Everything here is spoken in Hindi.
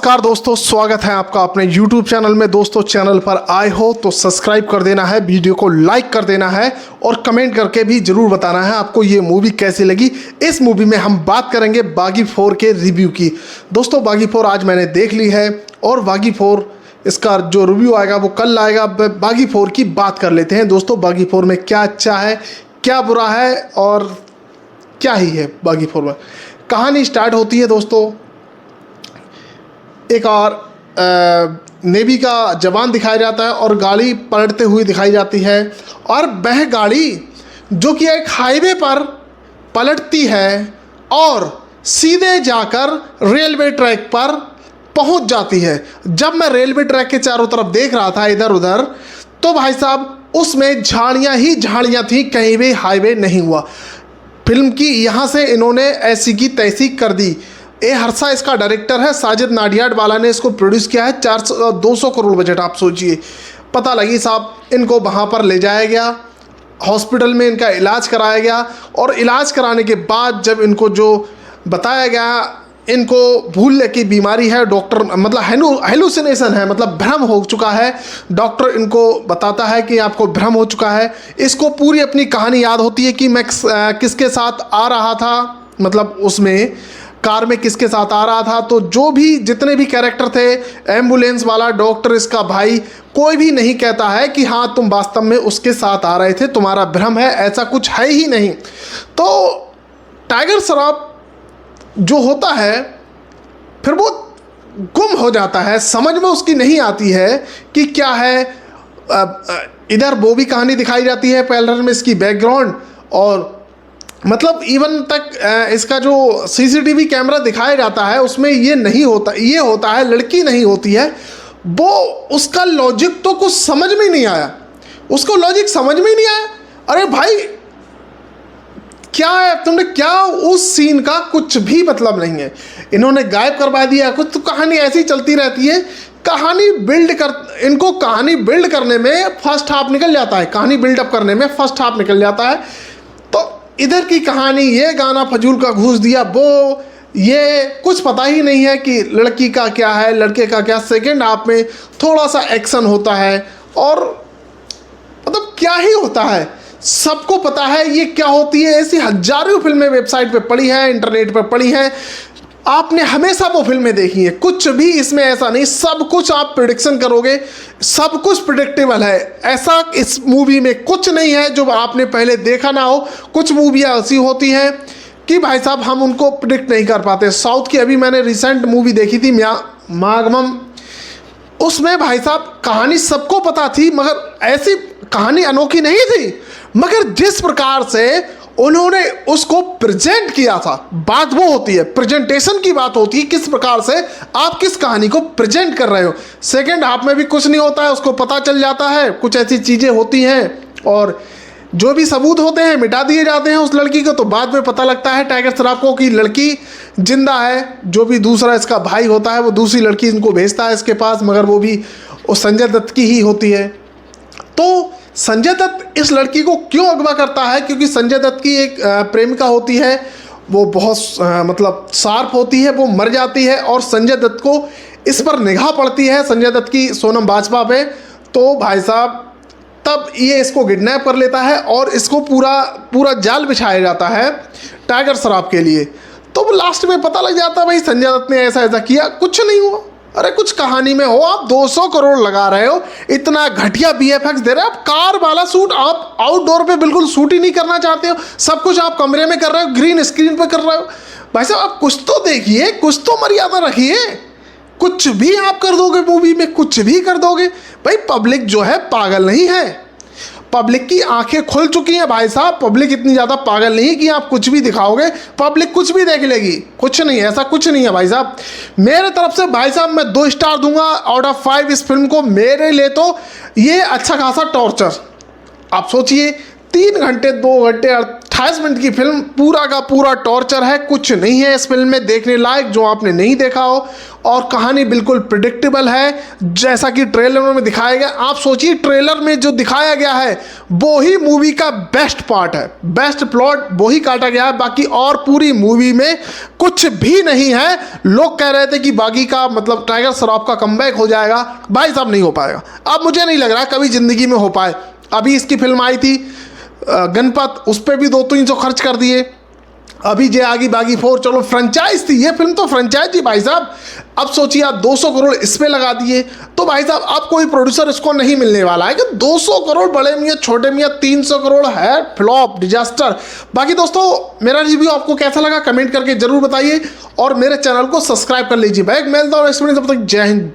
नमस्कार दोस्तों, स्वागत है आपका अपने YouTube चैनल में। दोस्तों चैनल पर आए हो तो सब्सक्राइब कर देना है, वीडियो को लाइक कर देना है और कमेंट करके भी जरूर बताना है आपको ये मूवी कैसी लगी। इस मूवी में हम बात करेंगे बागी 4 के रिव्यू की। दोस्तों बागी 4 आज मैंने देख ली है और बागी 4 इसका जो रिव्यू आएगा वो कल आएगा। बागी 4 की बात कर लेते हैं। दोस्तों बागी 4 में क्या अच्छा है, क्या बुरा है और क्या ही है। बागी 4 में कहानी स्टार्ट होती है दोस्तों, एक और नेवी का जवान दिखाया जाता है और गाड़ी पलटते हुए दिखाई जाती है और वह गाड़ी जो कि एक हाईवे पर पलटती है और सीधे जाकर रेलवे ट्रैक पर पहुंच जाती है। जब मैं रेलवे ट्रैक के चारों तरफ देख रहा था इधर उधर, तो भाई साहब उसमें झाड़ियां ही झाड़ियां थी, कहीं भी हाईवे नहीं हुआ। फिल्म की यहाँ से इन्होंने ऐसी की तैसी कर दी। ए हर्षा इसका डायरेक्टर है, साजिद नाडियाडवाला ने इसको प्रोड्यूस किया है। 200 करोड़ बजट, आप सोचिए। पता लगी साहब इनको वहाँ पर ले जाया गया, हॉस्पिटल में इनका इलाज कराया गया और इलाज कराने के बाद जब इनको जो बताया गया इनको भूलने की बीमारी है, डॉक्टर मतलब हेलुसिनेशन है, मतलब भ्रम हो चुका है। डॉक्टर इनको बताता है कि आपको भ्रम हो चुका है। इसको पूरी अपनी कहानी याद होती है कि मैं किसके साथ आ रहा था, मतलब उसमें कार में किसके साथ आ रहा था। तो जो भी जितने भी कैरेक्टर थे, एम्बुलेंस वाला, डॉक्टर, इसका भाई, कोई भी नहीं कहता है कि हाँ तुम वास्तव में उसके साथ आ रहे थे, तुम्हारा भ्रम है, ऐसा कुछ है ही नहीं। तो टाइगर श्रॉफ जो होता है फिर वो गुम हो जाता है, समझ में उसकी नहीं आती है कि क्या है। इधर वो भी कहानी दिखाई जाती है पैरेलल में इसकी बैकग्राउंड, और मतलब इवन तक इसका जो सीसीटीवी कैमरा दिखाया जाता है उसमें ये नहीं होता, ये होता है लड़की नहीं होती है। वो उसका लॉजिक तो कुछ समझ में नहीं आया, उसको लॉजिक समझ में नहीं आया। अरे भाई क्या है, तुमने क्या, उस सीन का कुछ भी मतलब नहीं है, इन्होंने गायब करवा दिया कुछ। तो कहानी ऐसी चलती रहती है। कहानी इनको कहानी बिल्ड करने में फर्स्ट हाफ निकल जाता है, कहानी बिल्डअप करने में फर्स्ट हाफ निकल जाता है। तो इधर की कहानी, ये गाना फजूल का घूस दिया, वो ये कुछ पता ही नहीं है कि लड़की का क्या है, लड़के का क्या। सेकेंड हाफ में थोड़ा सा एक्शन होता है और मतलब क्या ही होता है, सबको पता है ये क्या होती है। ऐसी हजारों फिल्में वेबसाइट पे पड़ी हैं, इंटरनेट पे पड़ी हैं, आपने हमेशा वो फिल्में देखी है। कुछ भी इसमें ऐसा नहीं, सब कुछ आप प्रिडिक्शन करोगे, सब कुछ प्रिडिक्टेबल है। ऐसा इस मूवी में कुछ नहीं है जो आपने पहले देखा ना हो। कुछ मूवियाँ ऐसी होती हैं कि भाई साहब हम उनको प्रिडिक्ट नहीं कर पाते। साउथ की अभी मैंने रिसेंट मूवी देखी थी मागमम, उसमें भाई साहब कहानी सबको पता थी, मगर ऐसी कहानी अनोखी नहीं थी, मगर जिस प्रकार से उन्होंने उसको प्रेजेंट किया था, बात वो होती है, प्रेजेंटेशन की बात होती है, किस प्रकार से आप किस कहानी को प्रेजेंट कर रहे हो। सेकंड हाफ में भी कुछ नहीं होता है, उसको पता चल जाता है कुछ ऐसी चीज़ें होती हैं और जो भी सबूत होते हैं मिटा दिए जाते हैं उस लड़की को। तो बाद में पता लगता है टाइगर श्रॉफ को कि लड़की जिंदा है। जो भी दूसरा इसका भाई होता है वो दूसरी लड़की इनको भेजता है इसके पास, मगर वो भी उस संजय दत्त की ही होती है। तो संजय दत्त इस लड़की को क्यों अगवा करता है, क्योंकि संजय दत्त की एक प्रेमिका होती है, वो बहुत मतलब शार्प होती है, वो मर जाती है और संजय दत्त को इस पर निगाह पड़ती है, संजय दत्त की सोनम बाजवा पे। तो भाई साहब तब ये इसको किडनैप कर लेता है और इसको पूरा जाल बिछाया जाता है टाइगर श्रॉफ के लिए। तो लास्ट में पता लग जाता है भाई संजय दत्त ने ऐसा ऐसा किया, कुछ नहीं हुआ। अरे कुछ कहानी में हो, आप 200 करोड़ लगा रहे हो, इतना घटिया बीएफएक्स दे रहे हो, आप कार वाला शूट आप आउटडोर पे बिल्कुल शूट ही नहीं करना चाहते हो, सब कुछ आप कमरे में कर रहे हो, ग्रीन स्क्रीन पे कर रहे हो। भाई साहब आप कुछ तो देखिए, कुछ तो मर्यादा रखिए। कुछ भी आप कर दोगे मूवी में, कुछ भी कर दोगे। भाई पब्लिक जो है पागल नहीं है, पब्लिक की आंखें खुल चुकी हैं भाई साहब। पब्लिक इतनी ज़्यादा पागल नहीं कि आप कुछ भी दिखाओगे पब्लिक कुछ भी देख लेगी, कुछ नहीं, ऐसा कुछ नहीं है भाई साहब। मेरे तरफ से भाई साहब मैं 2 स्टार दूंगा आउट ऑफ 5 इस फिल्म को। मेरे लिए तो ये अच्छा खासा टॉर्चर, आप सोचिए 3 घंटे 2 घंटे 28 मिनट की फिल्म पूरा का पूरा टॉर्चर है, कुछ नहीं है इस फिल्म में देखने लायक जो आपने नहीं देखा हो, और कहानी बिल्कुल प्रिडिक्टेबल है जैसा कि ट्रेलर में दिखाया गया। आप सोचिए ट्रेलर में जो दिखाया गया है वो ही मूवी का बेस्ट पार्ट है, बेस्ट प्लॉट वो ही काटा गया है, बाकी और पूरी मूवी में कुछ भी नहीं है। लोग कह रहे थे कि बागी का मतलब टाइगर श्रॉफ का कमबैक हो जाएगा, भाई साहब नहीं हो पाएगा। अब मुझे नहीं लग रहा कभी जिंदगी में हो पाए। अभी इसकी फिल्म आई थी गणपत, उस पर भी 200-300 खर्च कर दिए। अभी जे आगी बागी 4, चलो फ्रेंचाइज थी, ये फिल्म तो फ्रेंचाइज थी भाई साहब। अब सोचिए आप 200 करोड़ इस पे लगा दिए, तो भाई साहब अब कोई प्रोड्यूसर इसको नहीं मिलने वाला है कि 200 करोड़ बड़े मियाँ छोटे मियाँ 300 करोड़ है, फ्लॉप डिजास्टर। बाकी दोस्तों मेरा रिव्यू आपको कैसा लगा कमेंट करके जरूर बताइए, और मेरे चैनल को सब्सक्राइब कर लीजिए। बैक मेल दो, जब तक जय हिंद।